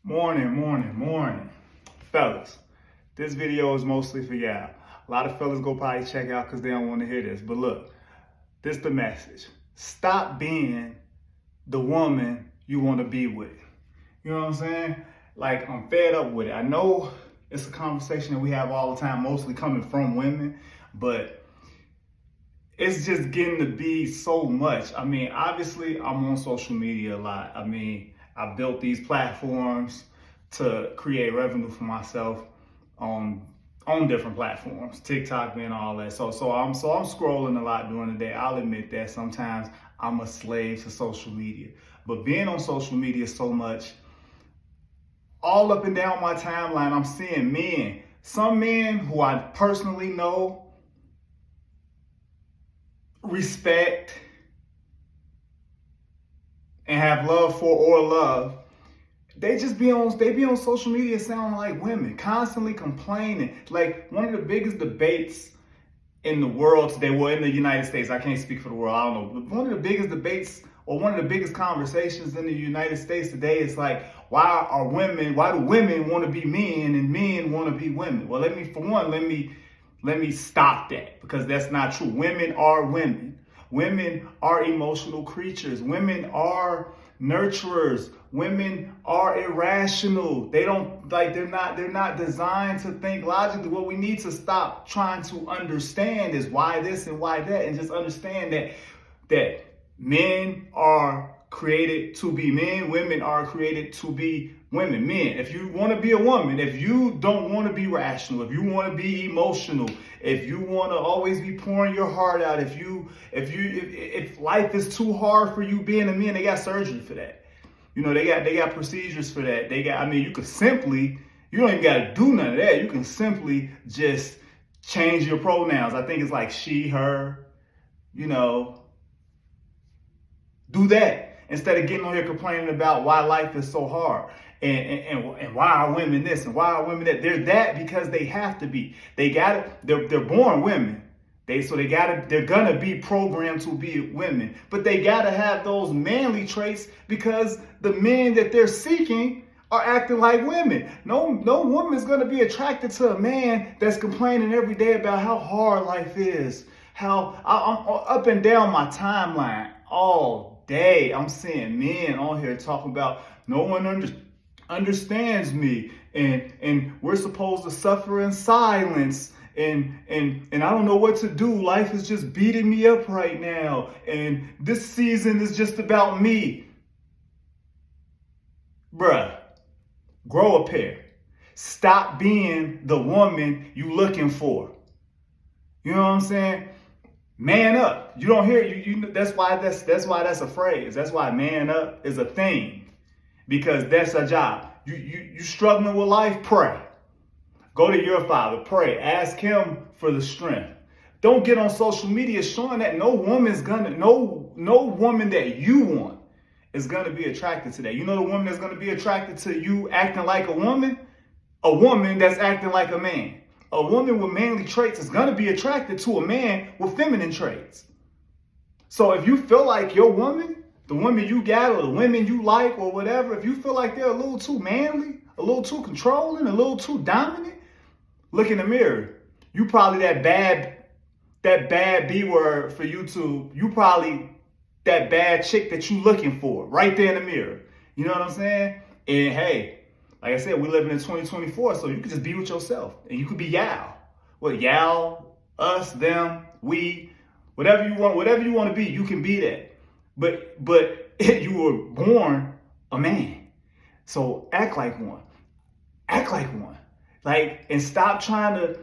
Morning. Fellas, this video is mostly for y'all. A lot of fellas go probably check out because they don't want to hear this. But look, this the message. Stop being the woman you want to be with. You know what I'm saying? Like, I'm fed up with it. I know it's a conversation that we have all the time, mostly coming from women, but it's just getting to be so much. I mean, obviously, I'm on social media a lot. I mean, I built these platforms to create revenue for myself on different platforms, TikTok being all that. So I'm scrolling a lot during the day. I'll admit that sometimes I'm a slave to social media. But being on social media so much, all up and down my timeline, I'm seeing men. Some men who I personally know, respect, and have love for or love, they be on social media sounding like women, constantly complaining. Like, one of the biggest debates in the world today, well, in the United States, I can't speak for the world, I don't know, but one of the biggest debates or one of the biggest conversations in the United States today is like, why do women want to be men and men want to be women? Well, let me stop that, because that's not true. Women are women. Women are emotional creatures. Women are nurturers. Women are irrational. They're not designed to think logically. What we need to stop trying to understand is why this and why that, and just understand that men are created to be men. Women are created to be women. Men, if you want to be a woman, if you don't want to be rational, if you want to be emotional, if you want to always be pouring your heart out, if life is too hard for you being a man, they got surgery for that. You know, they got procedures for that. You don't even got to do none of that. You can simply just change your pronouns. I think it's like she, her, do that instead of getting on here complaining about why life is so hard and why are women this and why are women that. They're that because they have to be. They're born women. They're gonna be programmed to be women, but they gotta have those manly traits because the men that they're seeking are acting like women. No woman is gonna be attracted to a man that's complaining every day about how hard life is. How I'm up and down my timeline all day. I'm seeing men on here talking about no one understands me, and we're supposed to suffer in silence, and I don't know what to do. Life is just beating me up right now, and this season is just about me. Bruh, grow a pair. Stop being the woman you looking for. You know what I'm saying? Man up. You don't hear you. That's why that's a phrase. That's why man up is a thing. Because that's a job. You struggling with life, pray. Go to your father, pray. Ask him for the strength. Don't get on social media showing that no woman that you want is gonna be attracted to that. You know the woman that's gonna be attracted to you acting like a woman? A woman that's acting like a man. A woman with manly traits is gonna be attracted to a man with feminine traits. So if you feel like your woman, the women you got or the women you like or whatever, if you feel like they're a little too manly, a little too controlling, a little too dominant, look in the mirror. You probably that bad B word for you probably that bad chick that you looking for right there in the mirror. You know what I'm saying? And hey, like I said, we're living in 2024, so you can just be with yourself. And you could be y'all. Well, y'all, us, them, we, whatever you want to be, you can be that. But you were born a man. So act like one. Act like one. And stop trying to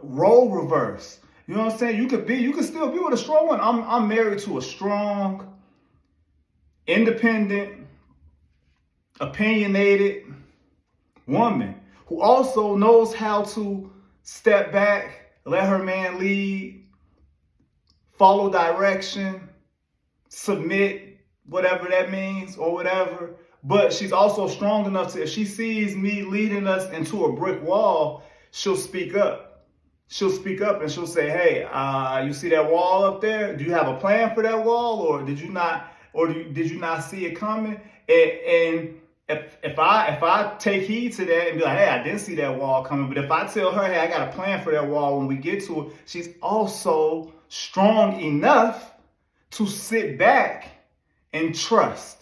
role reverse. You know what I'm saying? You could still be with a strong one. I'm married to a strong, independent, opinionated woman who also knows how to step back, let her man lead, follow direction, submit, whatever that means or whatever. But she's also strong enough to, if she sees me leading us into a brick wall, she'll speak up. She'll speak up and she'll say, hey, you see that wall up there? Do you have a plan for that wall, or did you not see it coming? And If I take heed to that and be like, hey, I didn't see that wall coming, but if I tell her, hey, I got a plan for that wall when we get to it, she's also strong enough to sit back and trust.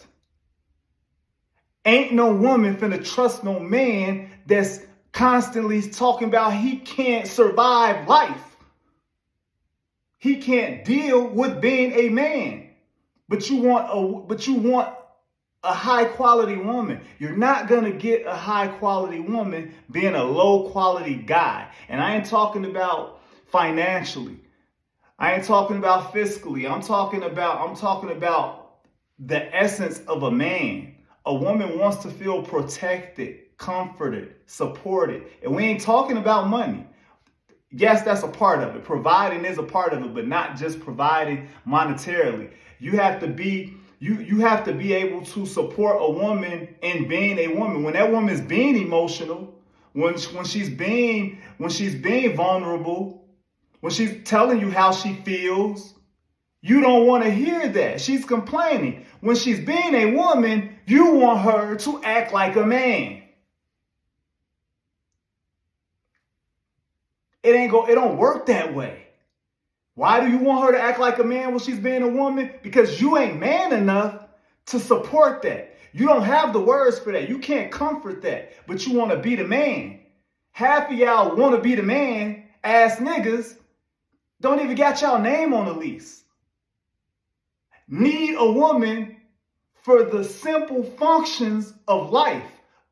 Ain't no woman finna trust no man that's constantly talking about he can't survive life. He can't deal with being a man. But you want a high quality woman. You're not gonna get a high quality woman being a low quality guy. And I ain't talking about financially. I ain't talking about fiscally. I'm talking about the essence of a man. A woman wants to feel protected, comforted, supported. And we ain't talking about money. Yes, that's a part of it. Providing is a part of it, but not just providing monetarily. You have to be able to support a woman in being a woman. When that woman's being emotional, when she's being vulnerable, when she's telling you how she feels, you don't want to hear that. She's complaining. When she's being a woman, you want her to act like a man. It don't work that way. Why do you want her to act like a man when she's being a woman? Because you ain't man enough to support that. You don't have the words for that. You can't comfort that, but you want to be the man. Half of y'all want to be the man ass niggas don't even got y'all name on the lease. Need a woman for the simple functions of life.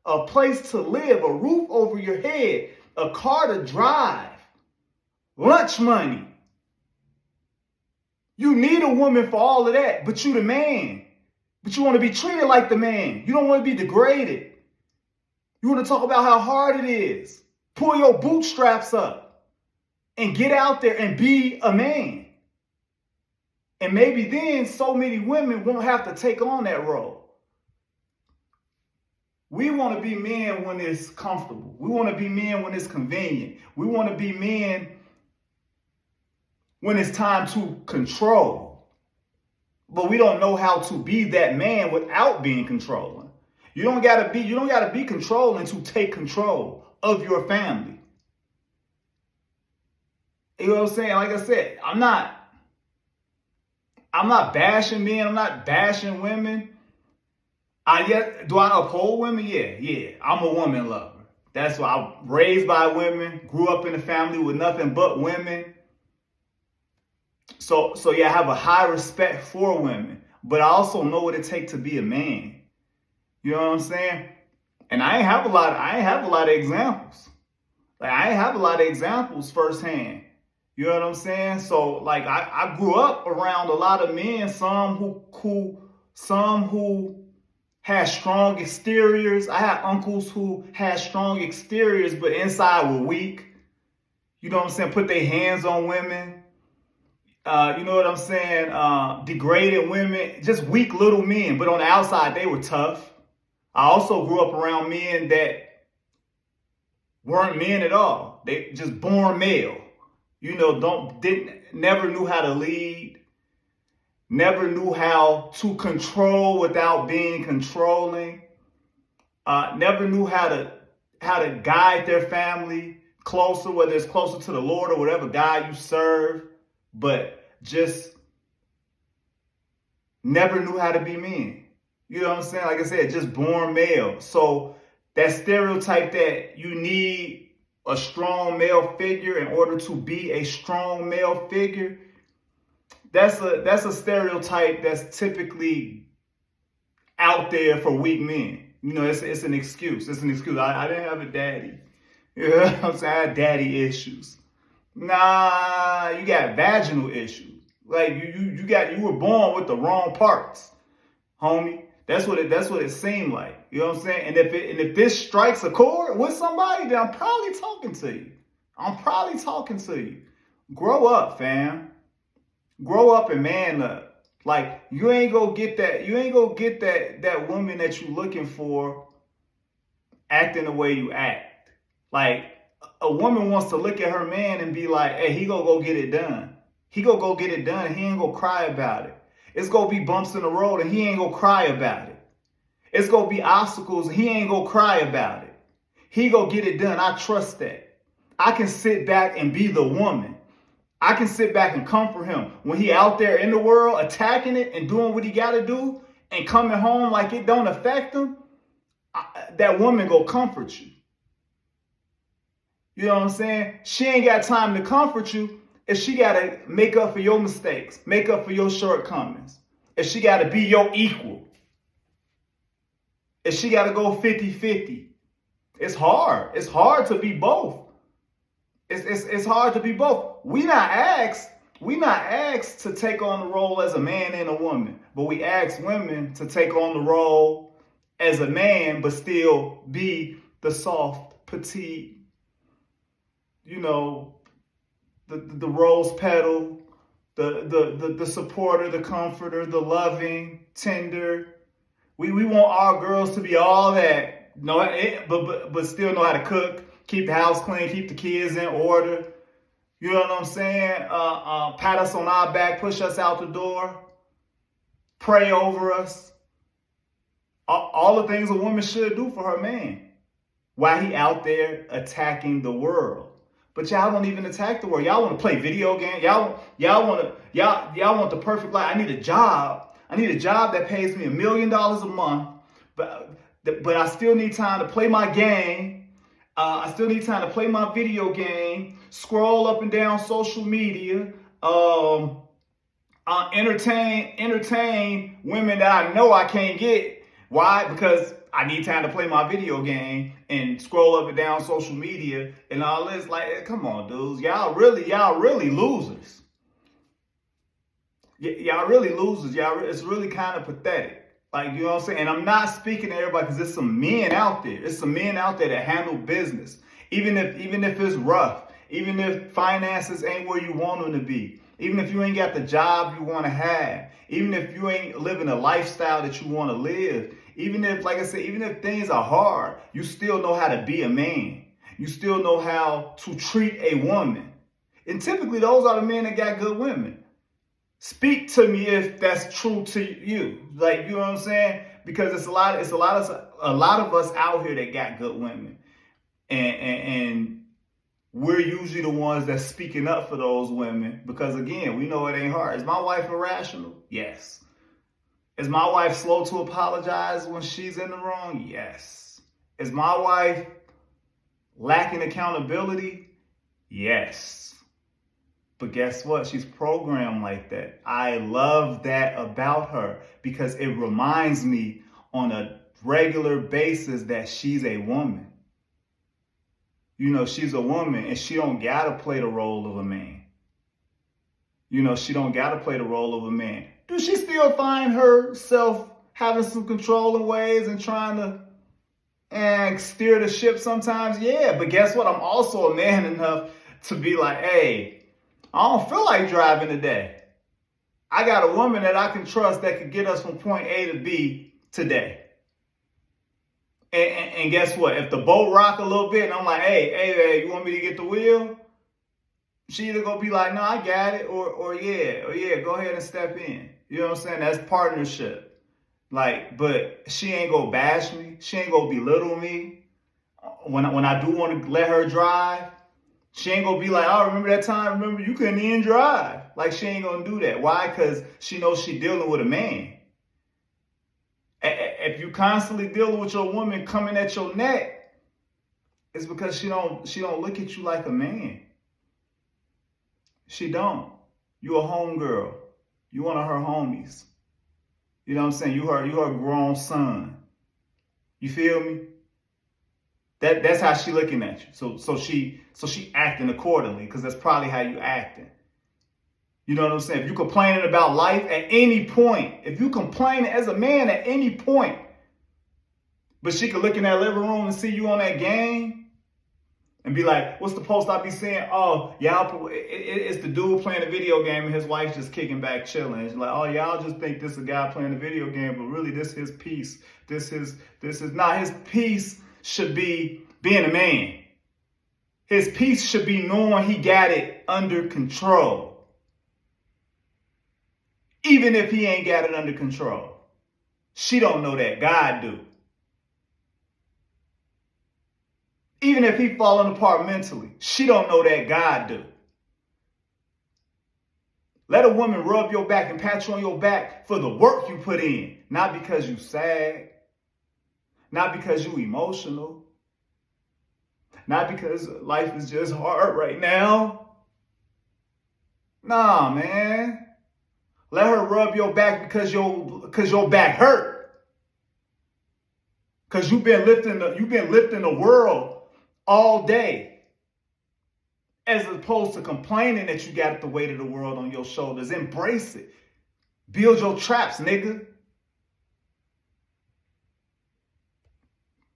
A place to live, a roof over your head, a car to drive, lunch money. You need a woman for all of that, but you the man. But you want to be treated like the man. You don't want to be degraded. You want to talk about how hard it is. Pull your bootstraps up and get out there and be a man. And maybe then so many women won't have to take on that role. We want to be men when it's comfortable. We want to be men when it's convenient. We want to be men when it's time to control. But we don't know how to be that man without being controlling. You don't gotta be controlling to take control of your family. You know what I'm saying? Like I said, I'm not bashing men, I'm not bashing women. Do I uphold women? Yeah. I'm a woman lover. That's why I'm raised by women, grew up in a family with nothing but women. So yeah, I have a high respect for women, but I also know what it takes to be a man. You know what I'm saying? And I ain't have a lot of examples. Like I ain't have a lot of examples firsthand. You know what I'm saying? So like I grew up around a lot of men, some who had strong exteriors. I had uncles who had strong exteriors, but inside were weak. You know what I'm saying? Put their hands on women. You know what I'm saying? Degraded women, just weak little men, but on the outside they were tough. I also grew up around men that weren't men at all. They just born male. You know, never knew how to lead, never knew how to control without being controlling, never knew how to guide their family closer, whether it's closer to the Lord or whatever God you serve, but just never knew how to be men. You know what I'm saying? Like I said, just born male. So that stereotype that you need a strong male figure in order to be a strong male figure, that's a stereotype that's typically out there for weak men. You know, it's an excuse. It's an excuse. I didn't have a daddy. You know what I'm saying? I had daddy issues. Nah, you got vaginal issues. Like you were born with the wrong parts, homie. That's what it seemed like. You know what I'm saying? And if this strikes a chord with somebody, then I'm probably talking to you. Grow up, fam. Grow up and man up. Like you ain't gonna get that woman that you looking for acting the way you act. Like a woman wants to look at her man and be like, hey, he gonna go get it done. He gonna go get it done and he ain't gonna cry about it. It's gonna be bumps in the road and he ain't gonna cry about it. It's going to be obstacles. He ain't going to cry about it. He going to get it done. I trust that. I can sit back and be the woman. I can sit back and comfort him when he out there in the world attacking it and doing what he got to do and coming home like it don't affect him. That woman go comfort you. You know what I'm saying? She ain't got time to comfort you if she got to make up for your mistakes, make up for your shortcomings. If she got to be your equal. If she got to go 50-50. It's hard. It's hard to be both. It's hard to be both. We not asked to take on the role as a man and a woman, but we ask women to take on the role as a man, but still be the soft, petite, the rose petal, the supporter, the comforter, the loving, tender. We want our girls to be all that, but still know how to cook, keep the house clean, keep the kids in order. You know what I'm saying? Pat us on our back, push us out the door, pray over us. All the things a woman should do for her man while he out there attacking the world. But y'all don't even attack the world. Y'all want to play video games. Y'all want the perfect life. I need a job. I need a job that pays me $1 million a month. But I still need time to play my game. I still need time to play my video game, scroll up and down social media, entertain women that I know I can't get. Why? Because I need time to play my video game and scroll up and down social media and all this. Like, come on, dudes. Y'all really losers. Y'all really losers. It's really kind of pathetic. Like, you know what I'm saying? And I'm not speaking to everybody because there's some men out there. There's some men out there that handle business. Even if it's rough. Even if finances ain't where you want them to be. Even if you ain't got the job you want to have. Even if you ain't living a lifestyle that you want to live. Even if, like I said, even if things are hard, you still know how to be a man. You still know how to treat a woman. And typically those are the men that got good women. Speak to me if that's true to you. Like, you know what I'm saying? Because it's a lot of us out here that got good women. And we're usually the ones that's speaking up for those women because, again, we know it ain't hard. Is my wife irrational? Yes. Is my wife slow to apologize when she's in the wrong? Yes. Is my wife lacking accountability? Yes. But guess what? She's programmed like that. I love that about her because it reminds me on a regular basis that she's a woman. You know, she's a woman and she don't gotta play the role of a man. You know, she don't gotta play the role of a man. Does she still find herself having some controlling ways and trying to steer the ship sometimes? Yeah, but guess what? I'm also a man enough to be like, hey, I don't feel like driving today. I got a woman that I can trust that could get us from point A to B today. And guess what? If the boat rock a little bit and I'm like, hey, you want me to get the wheel? She either gonna be like, no, I got it, or yeah, go ahead and step in. You know what I'm saying? That's partnership. Like, but she ain't gonna bash me. She ain't gonna belittle me. When I do want to let her drive, she ain't gonna be like, oh, remember that time? Remember you couldn't even drive. Like, she ain't gonna do that. Why? Because she knows she dealing with a man. If you constantly dealing with your woman coming at your neck, it's because she don't look at you like a man. She don't. You a homegirl. You one of her homies. You know what I'm saying? You her grown son. You feel me? That's how she looking at you. So she acting accordingly because that's probably how you acting. You know what I'm saying? If you complaining about life at any point, if you complaining as a man at any point, but she could look in that living room and see you on that game and be like, what's the post I be saying? Oh, y'all, it's the dude playing a video game and his wife's just kicking back, chilling. It's like, oh, y'all just think this is a guy playing a video game, but really this his piece. This is not his piece. Should be being a man. His piece should be knowing he got it under control. Even if he ain't got it under control. She don't know that. God do. Even if he falling apart mentally, she don't know that. God do. Let a woman rub your back and pat you on your back for the work you put in. Not because you sad. Not because you emotional. Not because life is just hard right now. Nah, man. Let her rub your back because your back hurt. Because you've been lifting the world all day. As opposed to complaining that you got the weight of the world on your shoulders. Embrace it. Build your traps, nigga.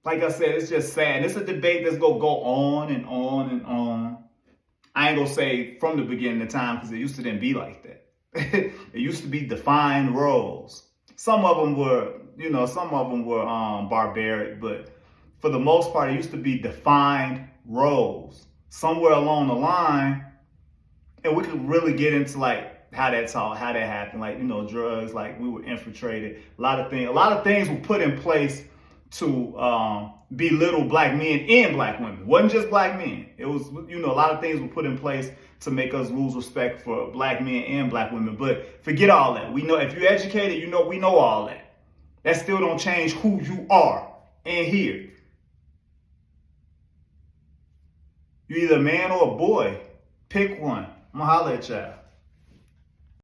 Like I said, it's just sad. It's a debate that's going to go on and on and on. I ain't going to say from the beginning of time because it used to didn't be like that. It used to be defined roles. Some of them were barbaric, but for the most part, it used to be defined roles. Somewhere along the line, and we could really get into like how that happened, like, drugs, like we were infiltrated. A lot of things were put in place to belittle black men and black women. It wasn't just black men. It was, a lot of things were put in place to make us lose respect for black men and black women. But forget all that. We know if you're educated, we know all that. That still don't change who you are and here. You're either a man or a boy. Pick one. I'm gonna holler at y'all.